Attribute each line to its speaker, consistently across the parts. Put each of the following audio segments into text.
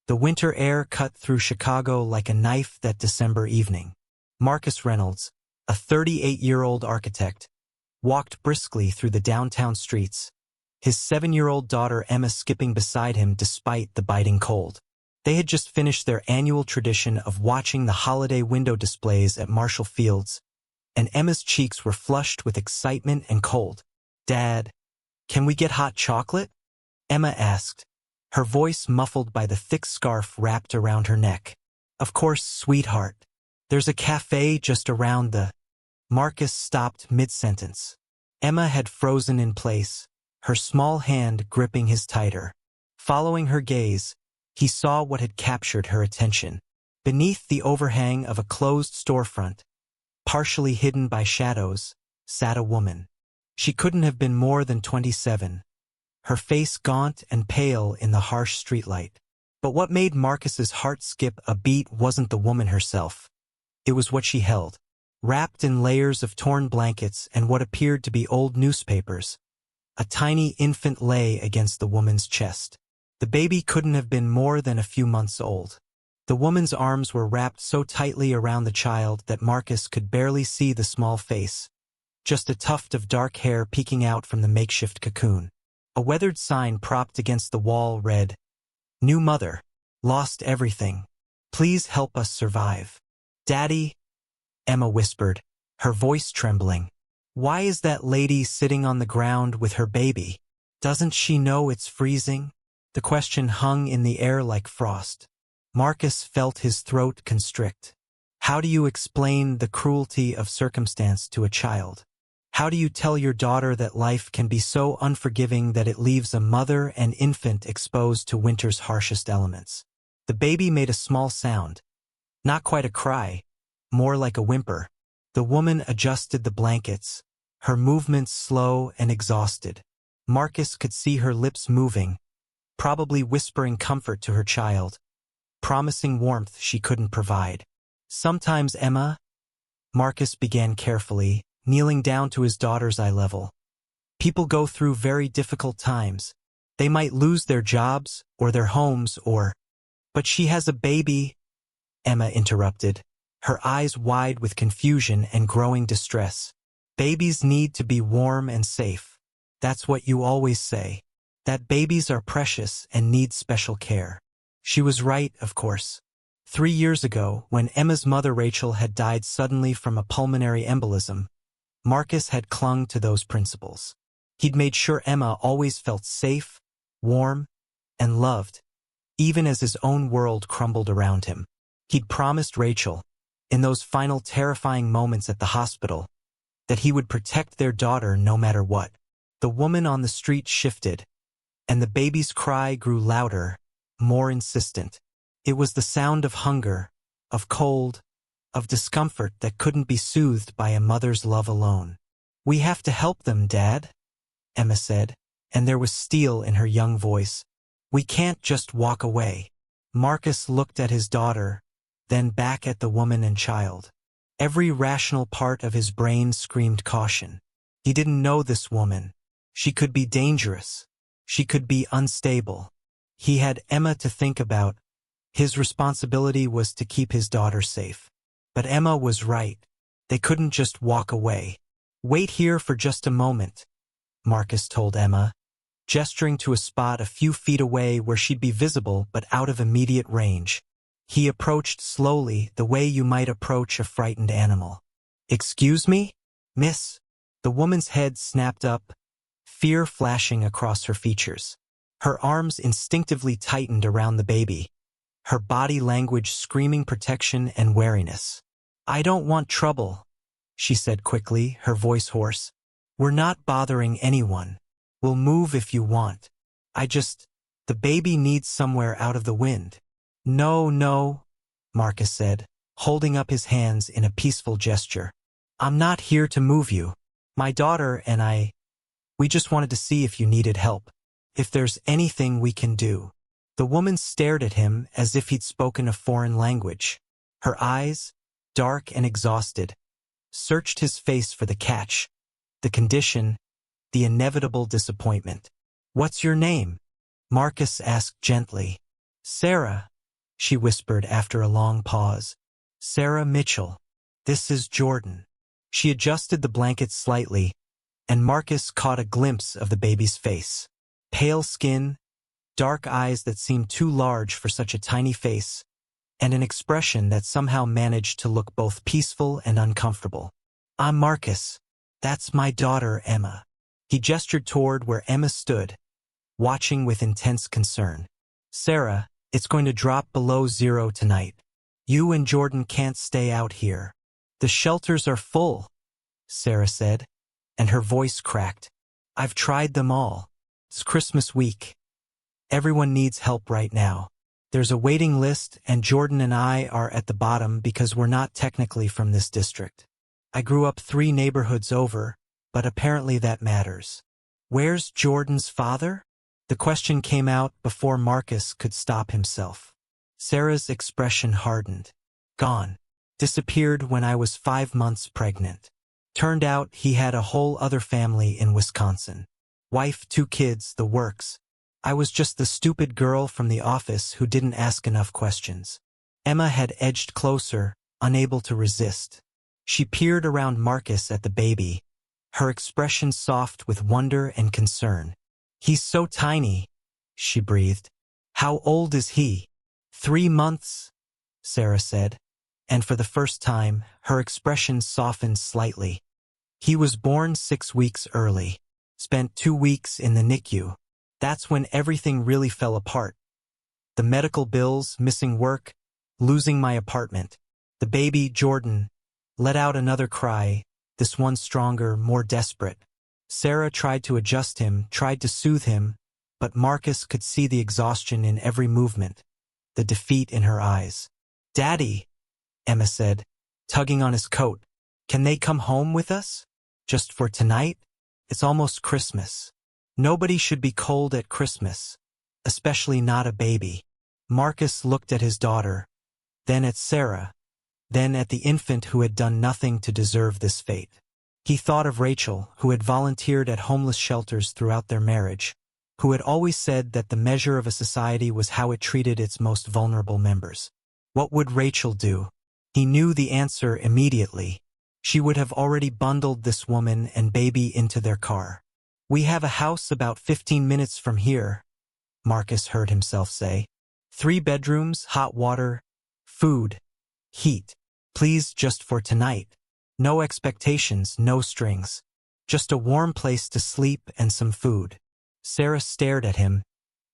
Speaker 1: The winter air cut through Chicago like a knife that December evening. Marcus Reynolds, a 38-year-old architect, walked briskly through the downtown streets, his 7-year-old daughter Emma skipping beside him despite the biting cold. They had just finished their annual tradition of watching the holiday window displays at Marshall Fields, and Emma's cheeks were flushed with excitement and cold. "Dad, can we get hot chocolate?" Emma asked, her voice muffled by the thick scarf wrapped around her neck. "Of course, sweetheart. There's a cafe just around the—" Marcus stopped mid-sentence. Emma had frozen in place, her small hand gripping his tighter. Following her gaze, he saw what had captured her attention. Beneath the overhang of a closed storefront, partially hidden by shadows, sat a woman. She couldn't have been more than 27, her face gaunt and pale in the harsh streetlight. But what made Marcus's heart skip a beat wasn't the woman herself. It was what she held. Wrapped in layers of torn blankets and what appeared to be old newspapers, a tiny infant lay against the woman's chest. The baby couldn't have been more than a few months old. The woman's arms were wrapped so tightly around the child that Marcus could barely see the small face, just a tuft of dark hair peeking out from the makeshift cocoon. A weathered sign propped against the wall read, "New mother. Lost everything. Please help us survive." "Daddy," Emma whispered, her voice trembling. "Why is that lady sitting on the ground with her baby? Doesn't she know it's freezing?" The question hung in the air like frost. Marcus felt his throat constrict. How do you explain the cruelty of circumstance to a child? How do you tell your daughter that life can be so unforgiving that it leaves a mother and infant exposed to winter's harshest elements? The baby made a small sound. Not quite a cry, more like a whimper. The woman adjusted the blankets, her movements slow and exhausted. Marcus could see her lips moving, probably whispering comfort to her child, promising warmth she couldn't provide. "Sometimes, Emma," Marcus began carefully, kneeling down to his daughter's eye level. "People go through very difficult times. They might lose their jobs or their homes or—" "But she has a baby," Emma interrupted, her eyes wide with confusion and growing distress. "Babies need to be warm and safe. That's what you always say. That babies are precious and need special care." She was right, of course. 3 years ago, when Emma's mother Rachel had died suddenly from a pulmonary embolism, Marcus had clung to those principles. He'd made sure Emma always felt safe, warm, and loved, even as his own world crumbled around him. He'd promised Rachel, in those final terrifying moments at the hospital, that he would protect their daughter no matter what. The woman on the street shifted, and the baby's cry grew louder, more insistent. It was the sound of hunger, of cold, of discomfort that couldn't be soothed by a mother's love alone. "We have to help them, Dad," Emma said, and there was steel in her young voice. "We can't just walk away." Marcus looked at his daughter, then back at the woman and child. Every rational part of his brain screamed caution. He didn't know this woman. She could be dangerous. She could be unstable. He had Emma to think about. His responsibility was to keep his daughter safe. But Emma was right. They couldn't just walk away. "Wait here for just a moment," Marcus told Emma, gesturing to a spot a few feet away where she'd be visible but out of immediate range. He approached slowly, the way you might approach a frightened animal. "Excuse me, miss?" The woman's head snapped up, fear flashing across her features. Her arms instinctively tightened around the baby, her body language screaming protection and wariness. "I don't want trouble," she said quickly, her voice hoarse. "We're not bothering anyone. We'll move if you want. The baby needs somewhere out of the wind." "No, no," Marcus said, holding up his hands in a peaceful gesture. "I'm not here to move you. My daughter and we just wanted to see if you needed help. If there's anything we can do." The woman stared at him as if he'd spoken a foreign language. Her eyes, dark and exhausted, searched his face for the catch, the condition, the inevitable disappointment. "What's your name?" Marcus asked gently. "Sarah," she whispered after a long pause. Sarah Mitchell. This is Jordan. She adjusted the blanket slightly, and Marcus caught a glimpse of the baby's face. Pale skin, dark eyes that seemed too large for such a tiny face, and an expression that somehow managed to look both peaceful and uncomfortable. I'm Marcus. That's my daughter, Emma. He gestured toward where Emma stood, watching with intense concern. Sarah, it's going to drop below 0 tonight. You and Jordan can't stay out here. The shelters are full, Sarah said, and her voice cracked. I've tried them all. It's Christmas week. Everyone needs help right now. There's a waiting list, and Jordan and I are at the bottom because we're not technically from this district. I grew up 3 neighborhoods over, but apparently that matters. Where's Jordan's father? The question came out before Marcus could stop himself. Sarah's expression hardened. Gone. Disappeared when I was 5 months pregnant. Turned out he had a whole other family in Wisconsin. Wife, 2 kids, the works. I was just the stupid girl from the office who didn't ask enough questions. Emma had edged closer, unable to resist. She peered around Marcus at the baby, her expression soft with wonder and concern. He's so tiny, she breathed. How old is he? 3 months, Sarah said, and for the first time, her expression softened slightly. He was born 6 weeks early, spent 2 weeks in the NICU. That's when everything really fell apart. The medical bills, missing work, losing my apartment. The baby, Jordan, let out another cry, this one stronger, more desperate. Sarah tried to adjust him, tried to soothe him, but Marcus could see the exhaustion in every movement, the defeat in her eyes. Daddy, Emma said, tugging on his coat, can they come home with us? Just for tonight? It's almost Christmas. Nobody should be cold at Christmas, especially not a baby. Marcus looked at his daughter, then at Sarah, then at the infant who had done nothing to deserve this fate. He thought of Rachel, who had volunteered at homeless shelters throughout their marriage, who had always said that the measure of a society was how it treated its most vulnerable members. What would Rachel do? He knew the answer immediately. She would have already bundled this woman and baby into their car. We have a house about 15 minutes from here, Marcus heard himself say. 3 bedrooms, hot water, food, heat. Please, just for tonight. No expectations, no strings. Just a warm place to sleep and some food. Sarah stared at him,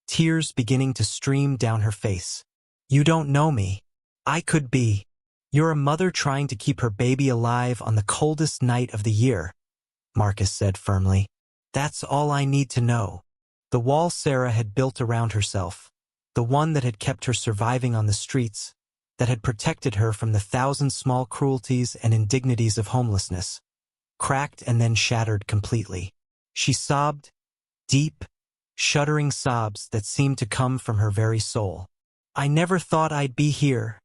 Speaker 1: tears beginning to stream down her face. You don't know me. I could be. You're a mother trying to keep her baby alive on the coldest night of the year, Marcus said firmly. That's all I need to know. The wall Sarah had built around herself, the one that had kept her surviving on the streets, that had protected her from the 1,000 small cruelties and indignities of homelessness, cracked and then shattered completely. She sobbed, deep, shuddering sobs that seemed to come from her very soul. I never thought I'd be here,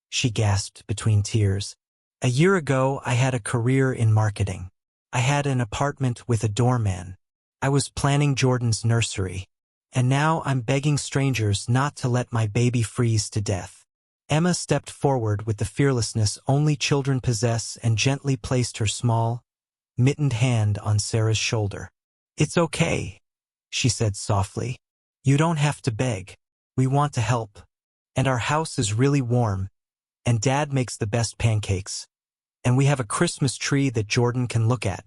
Speaker 1: she gasped between tears. A year ago, I had a career in marketing. I had an apartment with a doorman. I was planning Jordan's nursery. And now I'm begging strangers not to let my baby freeze to death. Emma stepped forward with the fearlessness only children possess and gently placed her small, mittened hand on Sarah's shoulder. It's okay, she said softly. You don't have to beg. We want to help. And our house is really warm, and Dad makes the best pancakes. And we have a Christmas tree that Jordan can look at.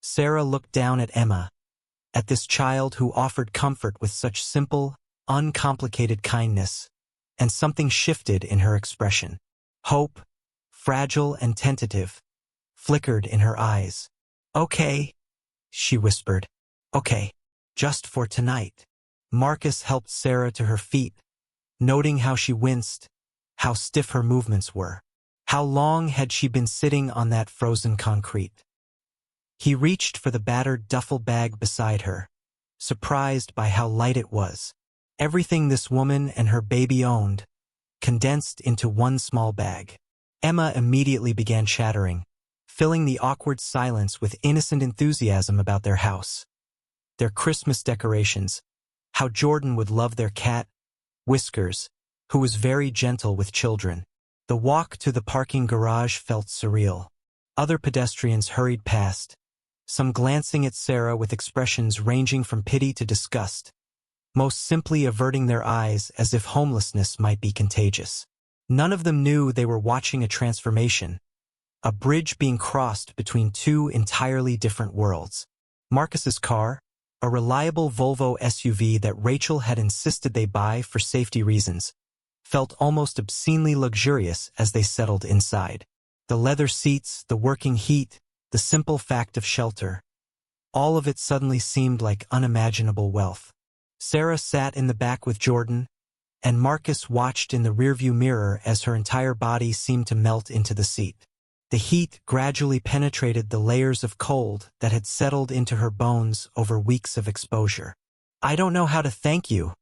Speaker 1: Sarah looked down at Emma, at this child who offered comfort with such simple, uncomplicated kindness, and something shifted in her expression. Hope, fragile and tentative, flickered in her eyes. Okay, she whispered. Okay, just for tonight. Marcus helped Sarah to her feet, noting how she winced, how stiff her movements were. How long had she been sitting on that frozen concrete? He reached for the battered duffel bag beside her, surprised by how light it was. Everything this woman and her baby owned, condensed into one small bag. Emma immediately began chattering, filling the awkward silence with innocent enthusiasm about their house, their Christmas decorations, how Jordan would love their cat, Whiskers, who was very gentle with children. The walk to the parking garage felt surreal. Other pedestrians hurried past, some glancing at Sarah with expressions ranging from pity to disgust, most simply averting their eyes as if homelessness might be contagious. None of them knew they were watching a transformation, a bridge being crossed between two entirely different worlds. Marcus's car, a reliable Volvo SUV that Rachel had insisted they buy for safety reasons, felt almost obscenely luxurious as they settled inside. The leather seats, the working heat, the simple fact of shelter, all of it suddenly seemed like unimaginable wealth. Sarah sat in the back with Jordan, and Marcus watched in the rearview mirror as her entire body seemed to melt into the seat. The heat gradually penetrated the layers of cold that had settled into her bones over weeks of exposure. "I don't know how to thank you,"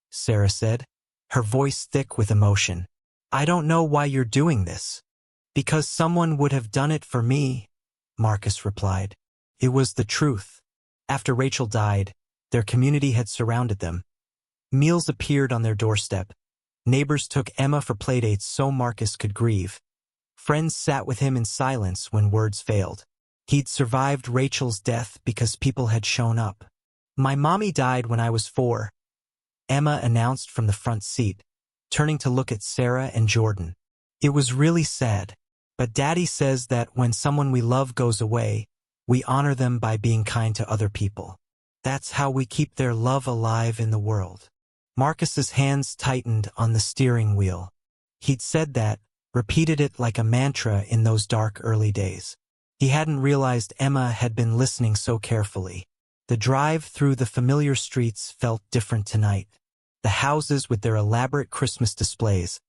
Speaker 1: Sarah said, her voice thick with emotion. "I don't know why you're doing this." "Because someone would have done it for me," Marcus replied. It was the truth. After Rachel died, their community had surrounded them. Meals appeared on their doorstep. Neighbors took Emma for playdates so Marcus could grieve. Friends sat with him in silence when words failed. He'd survived Rachel's death because people had shown up. "My mommy died when I was 4, Emma announced from the front seat, turning to look at Sarah and Jordan. "It was really sad. But Daddy says that when someone we love goes away, we honor them by being kind to other people. That's how we keep their love alive in the world." Marcus's hands tightened on the steering wheel. He'd said that, repeated it like a mantra in those dark early days. He hadn't realized Emma had been listening so carefully. The drive through the familiar streets felt different tonight. The houses with their elaborate Christmas displays,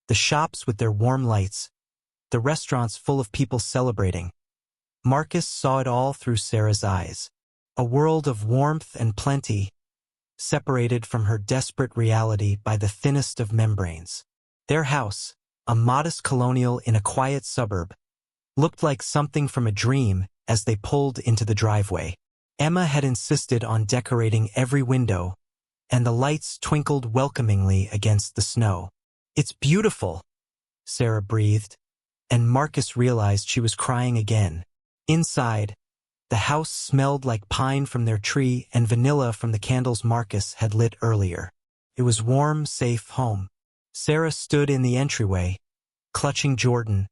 Speaker 1: the shops with their warm lights, the restaurants full of people celebrating. Marcus saw it all through Sarah's eyes. A world of warmth and plenty, separated from her desperate reality by the thinnest of membranes. Their house, a modest colonial in a quiet suburb, looked like something from a dream as they pulled into the driveway. Emma had insisted on decorating every window, and the lights twinkled welcomingly against the snow. "It's beautiful," Sarah breathed, and Marcus realized she was crying again. Inside, the house smelled like pine from their tree and vanilla from the candles Marcus had lit earlier. It was warm, safe home. Sarah stood in the entryway, clutching Jordan,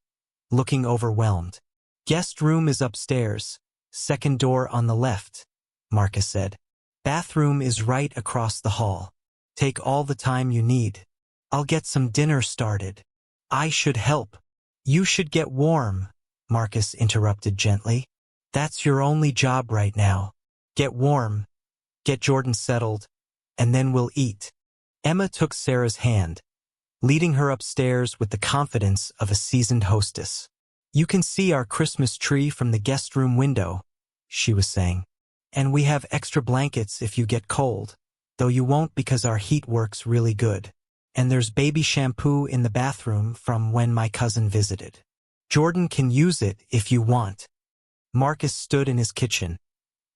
Speaker 1: looking overwhelmed. "Guest room is upstairs, second door on the left," Marcus said. "Bathroom is right across the hall. Take all the time you need. I'll get some dinner started." "I should help." "You should get warm," Marcus interrupted gently. "That's your only job right now. Get warm, get Jordan settled, and then we'll eat." Emma took Sarah's hand, leading her upstairs with the confidence of a seasoned hostess. "You can see our Christmas tree from the guest room window," she was saying. "And we have extra blankets if you get cold, though you won't because our heat works really good. And there's baby shampoo in the bathroom from when my cousin visited. Jordan can use it if you want." Marcus stood in his kitchen,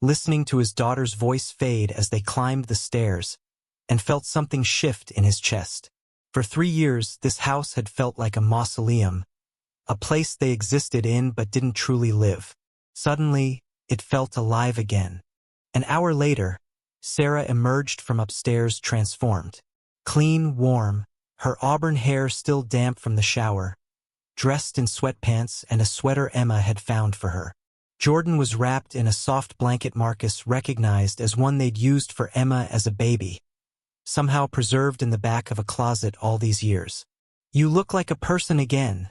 Speaker 1: listening to his daughter's voice fade as they climbed the stairs, and felt something shift in his chest. For 3 years, this house had felt like a mausoleum, a place they existed in but didn't truly live. Suddenly, it felt alive again. An hour later, Sarah emerged from upstairs transformed. Clean, warm, her auburn hair still damp from the shower, dressed in sweatpants and a sweater Emma had found for her. Jordan was wrapped in a soft blanket Marcus recognized as one they'd used for Emma as a baby, somehow preserved in the back of a closet all these years. "You look like a person again,"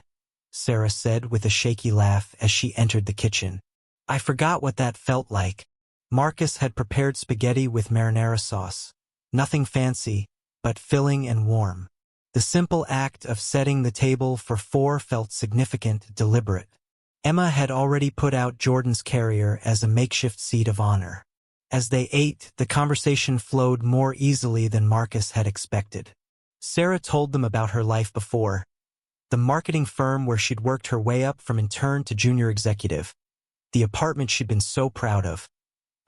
Speaker 1: Sarah said with a shaky laugh as she entered the kitchen. "I forgot what that felt like." Marcus had prepared spaghetti with marinara sauce. Nothing fancy, but filling and warm. The simple act of setting the table for 4 felt significant, deliberate. Emma had already put out Jordan's carrier as a makeshift seat of honor. As they ate, the conversation flowed more easily than Marcus had expected. Sarah told them about her life before, the marketing firm where she'd worked her way up from intern to junior executive, the apartment she'd been so proud of,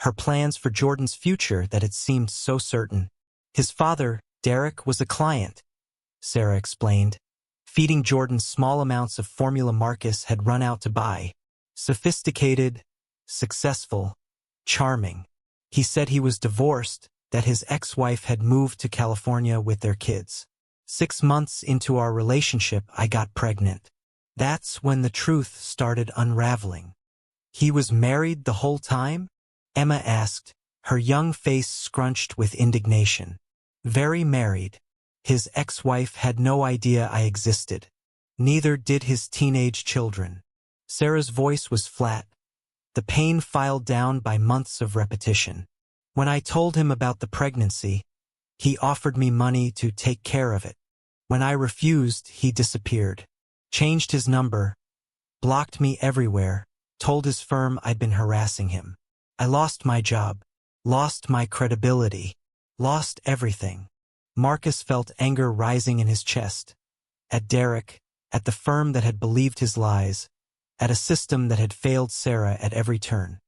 Speaker 1: her plans for Jordan's future that had seemed so certain. His father, Derek, was a client, Sarah explained, feeding Jordan small amounts of formula Marcus had run out to buy. Sophisticated, successful, charming. He said he was divorced, that his ex-wife had moved to California with their kids. 6 months into our relationship, I got pregnant. That's when the truth started unraveling. He was married the whole time? Emma asked, her young face scrunched with indignation. Very married. His ex-wife had no idea I existed. Neither did his teenage children. Sarah's voice was flat, the pain filed down by months of repetition. When I told him about the pregnancy, he offered me money to take care of it. When I refused, he disappeared, changed his number, blocked me everywhere, told his firm I'd been harassing him. I lost my job, lost my credibility, lost everything. Marcus felt anger rising in his chest. At Derek, at the firm that had believed his lies, at a system that had failed Sarah at every turn.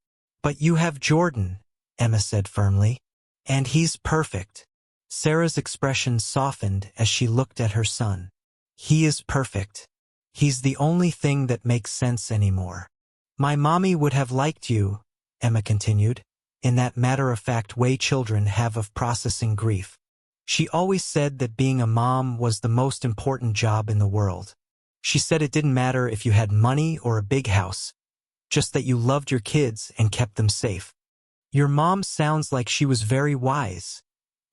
Speaker 1: But you have Jordan, Emma said firmly. And he's perfect. Sarah's expression softened as she looked at her son. He is perfect. He's the only thing that makes sense anymore. My mommy would have liked you, Emma continued, in that matter-of-fact way children have of processing grief. She always said that being a mom was the most important job in the world. She said it didn't matter if you had money or a big house, just that you loved your kids and kept them safe. Your mom sounds like she was very wise,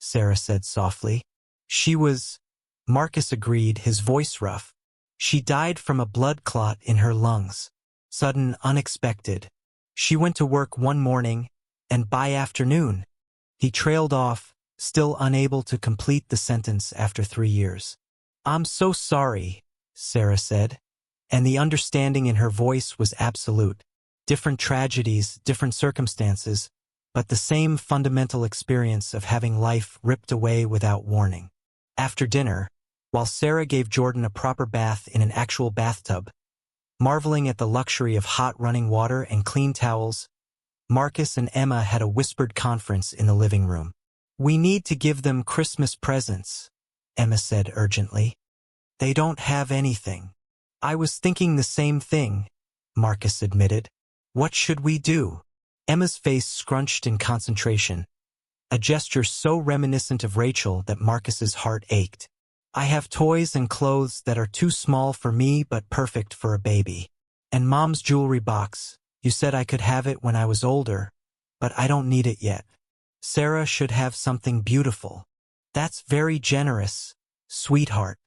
Speaker 1: Sarah said softly. She was, Marcus agreed, his voice rough. She died from a blood clot in her lungs. Sudden, unexpected. She went to work one morning, and by afternoon, he trailed off, still unable to complete the sentence after 3 years. I'm so sorry, Sarah said, and the understanding in her voice was absolute. Different tragedies, different circumstances, but the same fundamental experience of having life ripped away without warning. After dinner, while Sarah gave Jordan a proper bath in an actual bathtub, marveling at the luxury of hot running water and clean towels, Marcus and Emma had a whispered conference in the living room. We need to give them Christmas presents, Emma said urgently. They don't have anything. I was thinking the same thing, Marcus admitted. What should we do? Emma's face scrunched in concentration, a gesture so reminiscent of Rachel that Marcus's heart ached. I have toys and clothes that are too small for me but perfect for a baby. And Mom's jewelry box. You said I could have it when I was older, but I don't need it yet. Sarah should have something beautiful. That's very generous, sweetheart.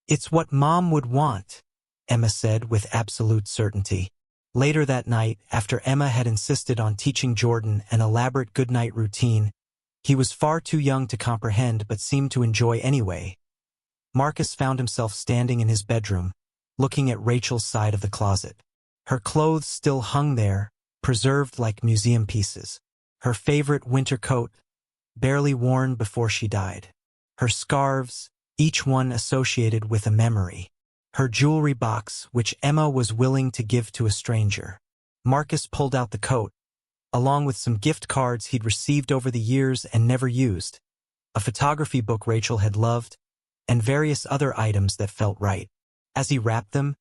Speaker 1: It's what Mom would want, Emma said with absolute certainty. Later that night, after Emma had insisted on teaching Jordan an elaborate goodnight routine he was far too young to comprehend but seemed to enjoy anyway, Marcus found himself standing in his bedroom, looking at Rachel's side of the closet. Her clothes still hung there, preserved like museum pieces. Her favorite winter coat, barely worn before she died. Her scarves, each one associated with a memory. Her jewelry box, which Emma was willing to give to a stranger. Marcus pulled out the coat, along with some gift cards he'd received over the years and never used, a photography book Rachel had loved, and various other items that felt right. As he wrapped them,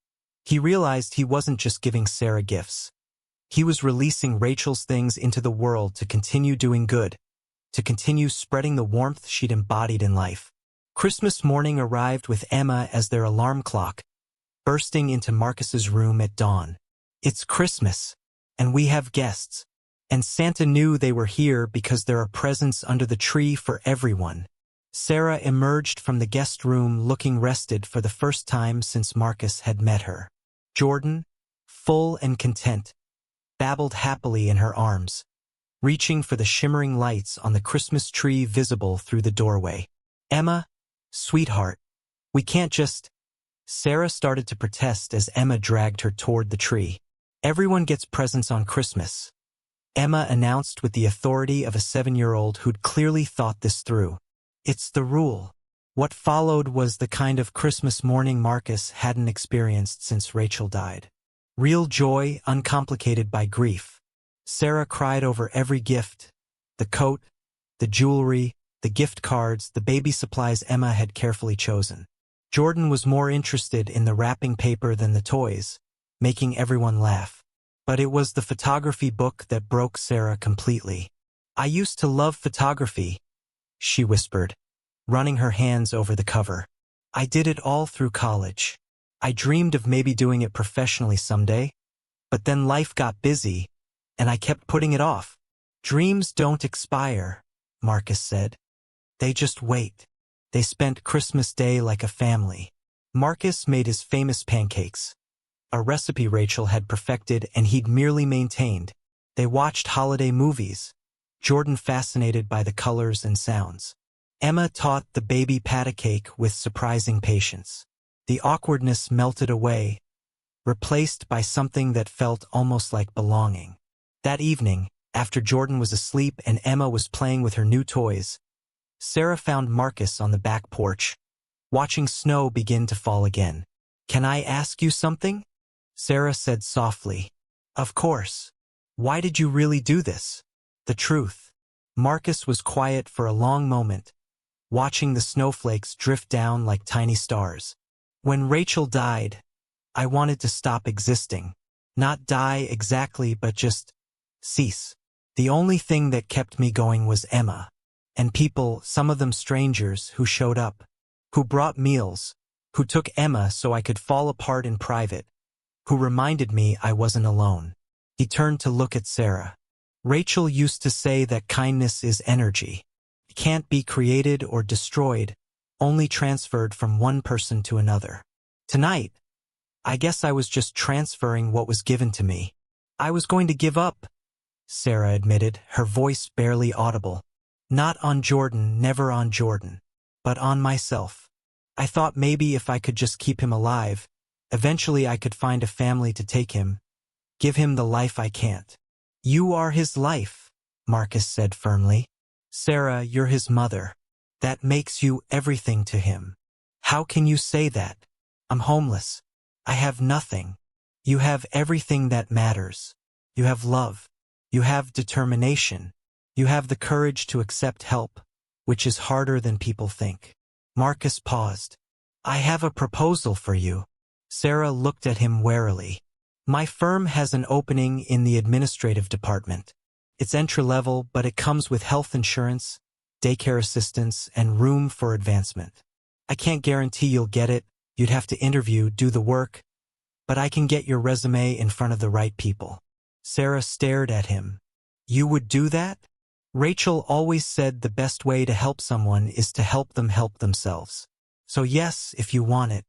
Speaker 1: he realized he wasn't just giving Sarah gifts. He was releasing Rachel's things into the world to continue doing good, to continue spreading the warmth she'd embodied in life. Christmas morning arrived with Emma as their alarm clock, bursting into Marcus's room at dawn. It's Christmas, and we have guests, and Santa knew they were here because there are presents under the tree for everyone. Sarah emerged from the guest room looking rested for the first time since Marcus had met her. Jordan, full and content, babbled happily in her arms, reaching for the shimmering lights on the Christmas tree visible through the doorway. Emma, sweetheart, we can't just... Sarah started to protest as Emma dragged her toward the tree. Everyone gets presents on Christmas, Emma announced with the authority of a 7-year-old who'd clearly thought this through. It's the rule. What followed was the kind of Christmas morning Marcus hadn't experienced since Rachel died. Real joy, uncomplicated by grief. Sarah cried over every gift, the coat, the jewelry, the gift cards, the baby supplies Emma had carefully chosen. Jordan was more interested in the wrapping paper than the toys, making everyone laugh. But it was the photography book that broke Sarah completely. "I used to love photography," she whispered, running her hands over the cover. "I did it all through college. I dreamed of maybe doing it professionally someday. But then life got busy, and I kept putting it off." "Dreams don't expire," Marcus said. "They just wait." They spent Christmas Day like a family. Marcus made his famous pancakes, a recipe Rachel had perfected and he'd merely maintained. They watched holiday movies, Jordan fascinated by the colors and sounds. Emma taught the baby pat a cake with surprising patience. The awkwardness melted away, replaced by something that felt almost like belonging. That evening, after Jordan was asleep and Emma was playing with her new toys, Sarah found Marcus on the back porch, watching snow begin to fall again. "Can I ask you something?" Sarah said softly. "Of course. Why did you really do this?" "The truth." Marcus was quiet for a long moment, watching the snowflakes drift down like tiny stars. "When Rachel died, I wanted to stop existing. Not die exactly, but just cease. The only thing that kept me going was Emma. And people, some of them strangers, who showed up, who brought meals, who took Emma so I could fall apart in private, who reminded me I wasn't alone." He turned to look at Sarah. "Rachel used to say that kindness is energy. It can't be created or destroyed, only transferred from one person to another. Tonight, I guess I was just transferring what was given to me. I was going to give up," Sarah admitted, her voice barely audible. "Not on Jordan, never on Jordan, but on myself. I thought maybe if I could just keep him alive, eventually I could find a family to take him, give him the life I can't." "You are his life," Marcus said firmly. "Sarah, you're his mother. That makes you everything to him." "How can you say that? I'm homeless. I have nothing. You have everything that matters. You have love. You have determination. You have the courage to accept help, which is harder than people think." Marcus paused. "I have a proposal for you." Sarah looked at him warily. "My firm has an opening in the administrative department. It's entry-level, but it comes with health insurance, daycare assistance, and room for advancement. I can't guarantee you'll get it. You'd have to interview, do the work, but I can get your resume in front of the right people." Sarah stared at him. "You would do that?" "Rachel always said the best way to help someone is to help them help themselves. So yes, if you want it."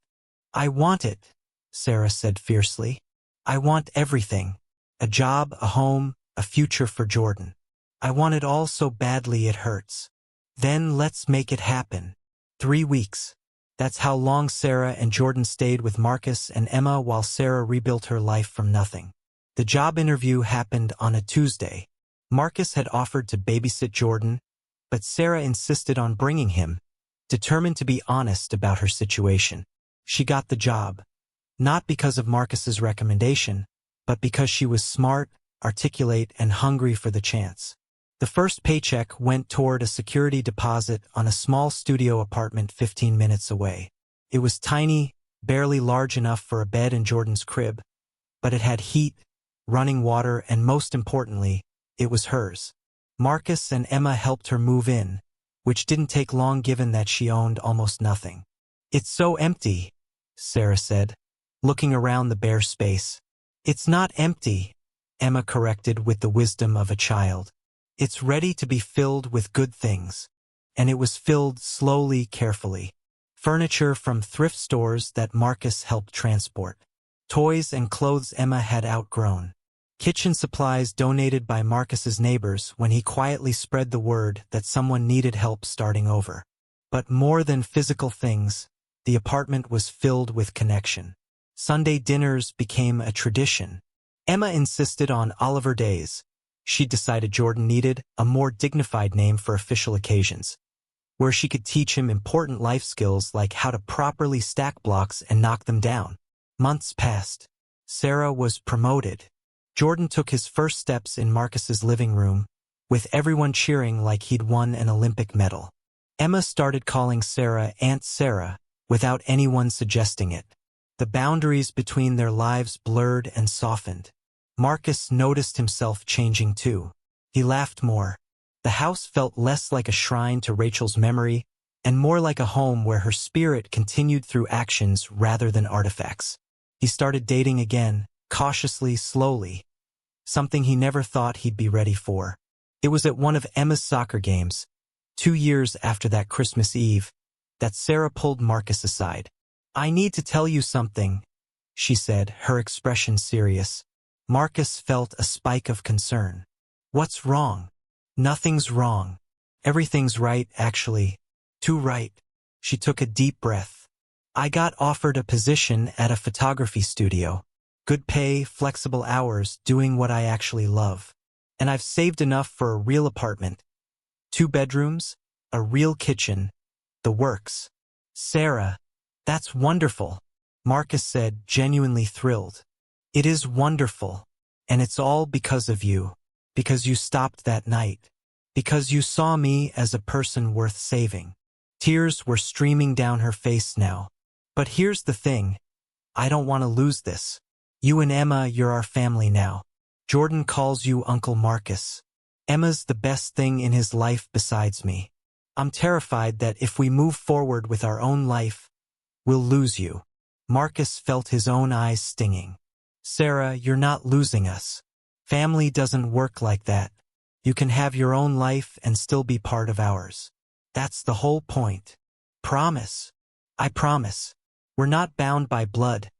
Speaker 1: "I want it," Sarah said fiercely. "I want everything. A job, a home, a future for Jordan. I want it all so badly it hurts." "Then let's make it happen." 3 weeks. That's how long Sarah and Jordan stayed with Marcus and Emma while Sarah rebuilt her life from nothing. The job interview happened on a Tuesday. Marcus had offered to babysit Jordan, but Sarah insisted on bringing him, determined to be honest about her situation. She got the job, not because of Marcus's recommendation, but because she was smart, articulate, and hungry for the chance. The first paycheck went toward a security deposit on a small studio apartment 15 minutes away. It was tiny, barely large enough for a bed in Jordan's crib, but it had heat, running water, and most importantly, it was hers. Marcus and Emma helped her move in, which didn't take long given that she owned almost nothing. "It's so empty," Sarah said, looking around the bare space. "It's not empty," Emma corrected with the wisdom of a child. "It's ready to be filled with good things." And it was filled slowly, carefully. Furniture from thrift stores that Marcus helped transport. Toys and clothes Emma had outgrown. Kitchen supplies donated by Marcus's neighbors when he quietly spread the word that someone needed help starting over. But more than physical things, the apartment was filled with connection. Sunday dinners became a tradition. Emma insisted on Oliver Days. She decided Jordan needed a more dignified name for official occasions, where she could teach him important life skills like how to properly stack blocks and knock them down. Months passed. Sarah was promoted. Jordan took his first steps in Marcus's living room, with everyone cheering like he'd won an Olympic medal. Emma started calling Sarah Aunt Sarah, without anyone suggesting it. The boundaries between their lives blurred and softened. Marcus noticed himself changing too. He laughed more. The house felt less like a shrine to Rachel's memory and more like a home where her spirit continued through actions rather than artifacts. He started dating again, cautiously, slowly, something he never thought he'd be ready for. It was at one of Emma's soccer games, 2 years after that Christmas Eve, that Sarah pulled Marcus aside. "I need to tell you something," she said, her expression serious. Marcus felt a spike of concern. "What's wrong?" "Nothing's wrong. Everything's right, actually. Too right." She took a deep breath. "I got offered a position at a photography studio. Good pay, flexible hours, doing what I actually love. And I've saved enough for a real apartment. 2 bedrooms, a real kitchen, the works." "Sarah, that's wonderful," Marcus said, genuinely thrilled. "It is wonderful. And it's all because of you. Because you stopped that night. Because you saw me as a person worth saving." Tears were streaming down her face now. "But here's the thing. I don't want to lose this. You and Emma, you're our family now. Jordan calls you Uncle Marcus. Emma's the best thing in his life besides me. I'm terrified that if we move forward with our own life, we'll lose you." Marcus felt his own eyes stinging. "Sarah, you're not losing us. Family doesn't work like that. You can have your own life and still be part of ours. That's the whole point. Promise." "I promise. We're not bound by blood.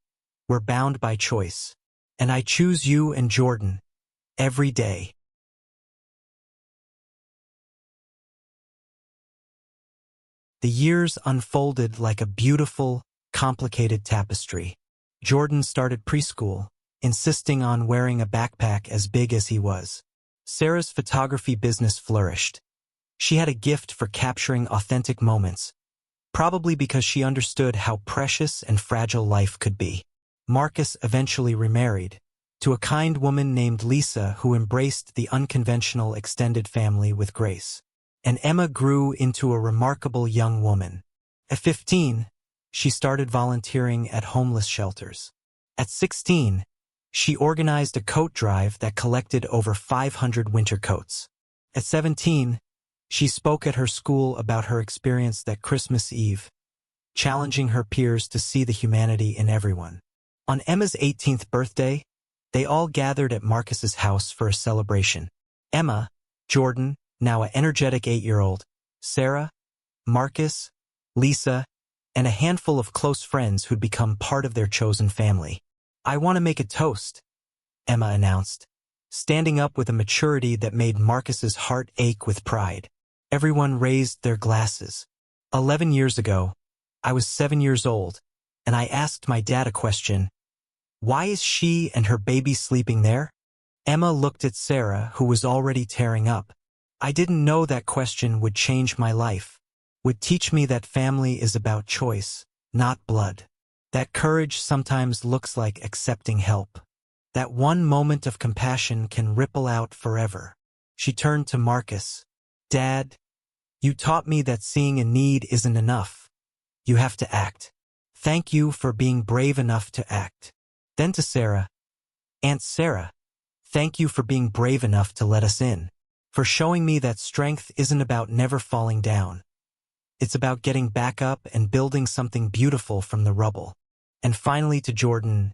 Speaker 1: We're bound by choice. And I choose you and Jordan. Every day." The years unfolded like a beautiful, complicated tapestry. Jordan started preschool, insisting on wearing a backpack as big as he was. Sarah's photography business flourished. She had a gift for capturing authentic moments, probably because she understood how precious and fragile life could be. Marcus eventually remarried, to a kind woman named Lisa who embraced the unconventional extended family with grace. And Emma grew into a remarkable young woman. At 15, she started volunteering at homeless shelters. At 16, she organized a coat drive that collected over 500 winter coats. At 17, she spoke at her school about her experience that Christmas Eve, challenging her peers to see the humanity in everyone. On Emma's 18th birthday, they all gathered at Marcus's house for a celebration. Emma, Jordan, now an energetic 8-year-old, Sarah, Marcus, Lisa, and a handful of close friends who'd become part of their chosen family. "I want to make a toast," Emma announced, standing up with a maturity that made Marcus's heart ache with pride. Everyone raised their glasses. 11 years ago, I was 7 years old, and I asked my dad a question. "Why is she and her baby sleeping there?" Emma looked at Sarah, who was already tearing up. "I didn't know that question would change my life, would teach me that family is about choice, not blood. That courage sometimes looks like accepting help. That one moment of compassion can ripple out forever." She turned to Marcus. "Dad, you taught me that seeing a need isn't enough. You have to act. Thank you for being brave enough to act." Then to Sarah. "Aunt Sarah, thank you for being brave enough to let us in. For showing me that strength isn't about never falling down. It's about getting back up and building something beautiful from the rubble." And finally to Jordan.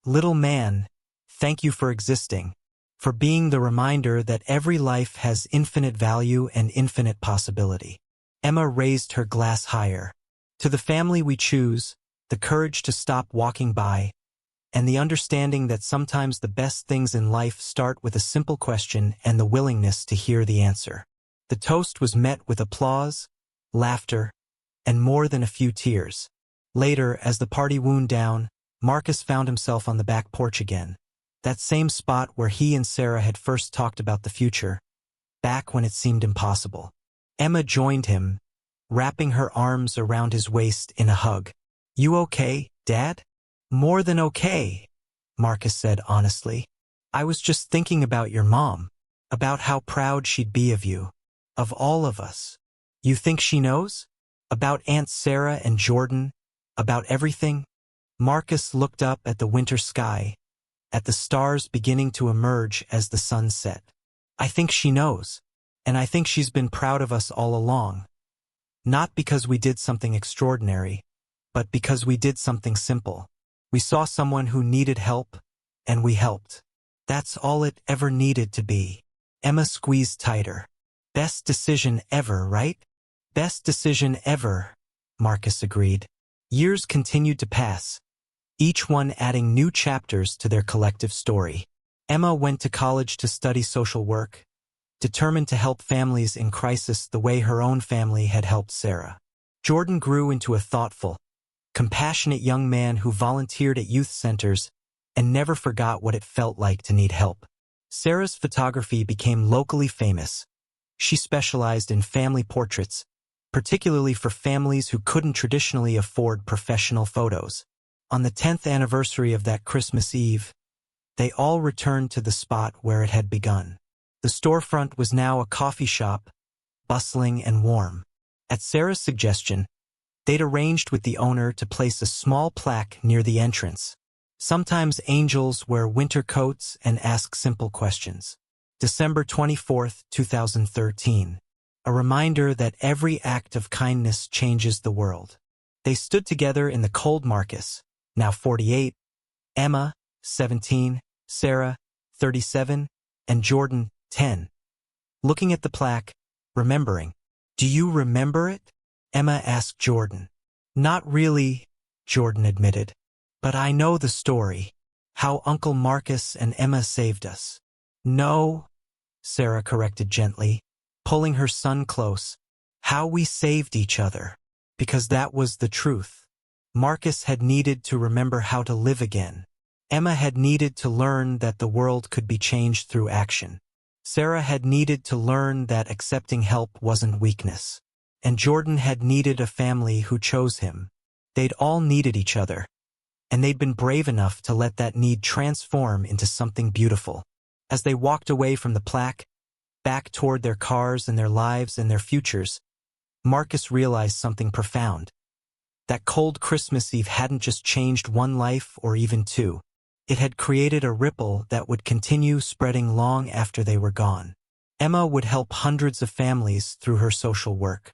Speaker 1: "Little man, thank you for existing, for being the reminder that every life has infinite value and infinite possibility." Emma raised her glass higher. "To the family we choose, the courage to stop walking by, and the understanding that sometimes the best things in life start with a simple question and the willingness to hear the answer." The toast was met with applause, laughter, and more than a few tears. Later, as the party wound down, Marcus found himself on the back porch again. That same spot where he and Sarah had first talked about the future, back when it seemed impossible. Emma joined him, wrapping her arms around his waist in a hug. "You okay, Dad?" "More than okay," Marcus said honestly. "I was just thinking about your mom, about how proud she'd be of you, of all of us." "You think she knows? About Aunt Sarah and Jordan About everything? Marcus looked up at the winter sky, at the stars beginning to emerge as the sun set. I think she knows, and I think she's been proud of us all along. Not because we did something extraordinary, but because we did something simple. We saw someone who needed help, and we helped. That's all it ever needed to be. Emma squeezed tighter. Best decision ever, right? Best decision ever, Marcus agreed. Years continued to pass, each one adding new chapters to their collective story. Emma went to college to study social work, determined to help families in crisis the way her own family had helped Sarah. Jordan grew into a thoughtful, compassionate young man who volunteered at youth centers and never forgot what it felt like to need help. Sarah's photography became locally famous. She specialized in family portraits, particularly for families who couldn't traditionally afford professional photos. On the 10th anniversary of that Christmas Eve, they all returned to the spot where it had begun. The storefront was now a coffee shop, bustling and warm. At Sarah's suggestion, they'd arranged with the owner to place a small plaque near the entrance. Sometimes angels wear winter coats and ask simple questions. December 24, 2013. A reminder that every act of kindness changes the world. They stood together in the cold Marcus, now 48, Emma, 17, Sarah, 37, and Jordan, 10. Looking at the plaque, remembering. Do you remember it? Emma asked Jordan. Not really, Jordan admitted. But I know the story. How Uncle Marcus and Emma saved us. No, Sarah corrected gently, pulling her son close. How we saved each other. Because that was the truth. Marcus had needed to remember how to live again. Emma had needed to learn that the world could be changed through action. Sarah had needed to learn that accepting help wasn't weakness. And Jordan had needed a family who chose him. They'd all needed each other. And they'd been brave enough to let that need transform into something beautiful. As they walked away from the plaque, back toward their cars and their lives and their futures, Marcus realized something profound. That cold Christmas Eve hadn't just changed one life or even two. It had created a ripple that would continue spreading long after they were gone. Emma would help hundreds of families through her social work.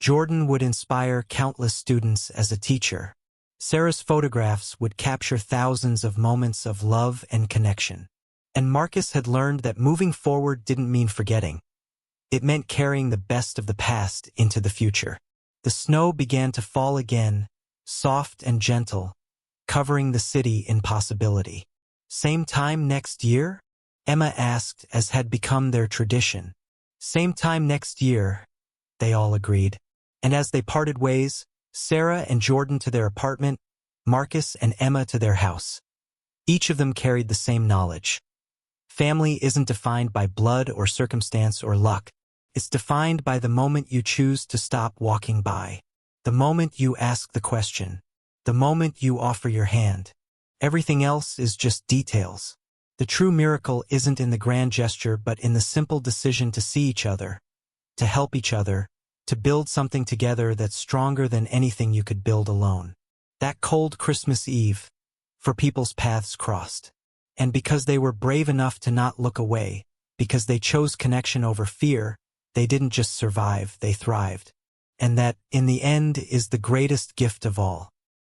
Speaker 1: Jordan would inspire countless students as a teacher. Sarah's photographs would capture thousands of moments of love and connection. And Marcus had learned that moving forward didn't mean forgetting. It meant carrying the best of the past into the future. The snow began to fall again, soft and gentle, covering the city in possibility. Same time next year? Emma asked, as had become their tradition. Same time next year, they all agreed. And as they parted ways, Sarah and Jordan to their apartment, Marcus and Emma to their house. Each of them carried the same knowledge. Family isn't defined by blood or circumstance or luck. It's defined by the moment you choose to stop walking by. The moment you ask the question. The moment you offer your hand. Everything else is just details. The true miracle isn't in the grand gesture but in the simple decision to see each other, to help each other, to build something together that's stronger than anything you could build alone. That cold Christmas Eve, for people's paths crossed. And because they were brave enough to not look away, because they chose connection over fear, they didn't just survive, they thrived. And that, in the end, is the greatest gift of all.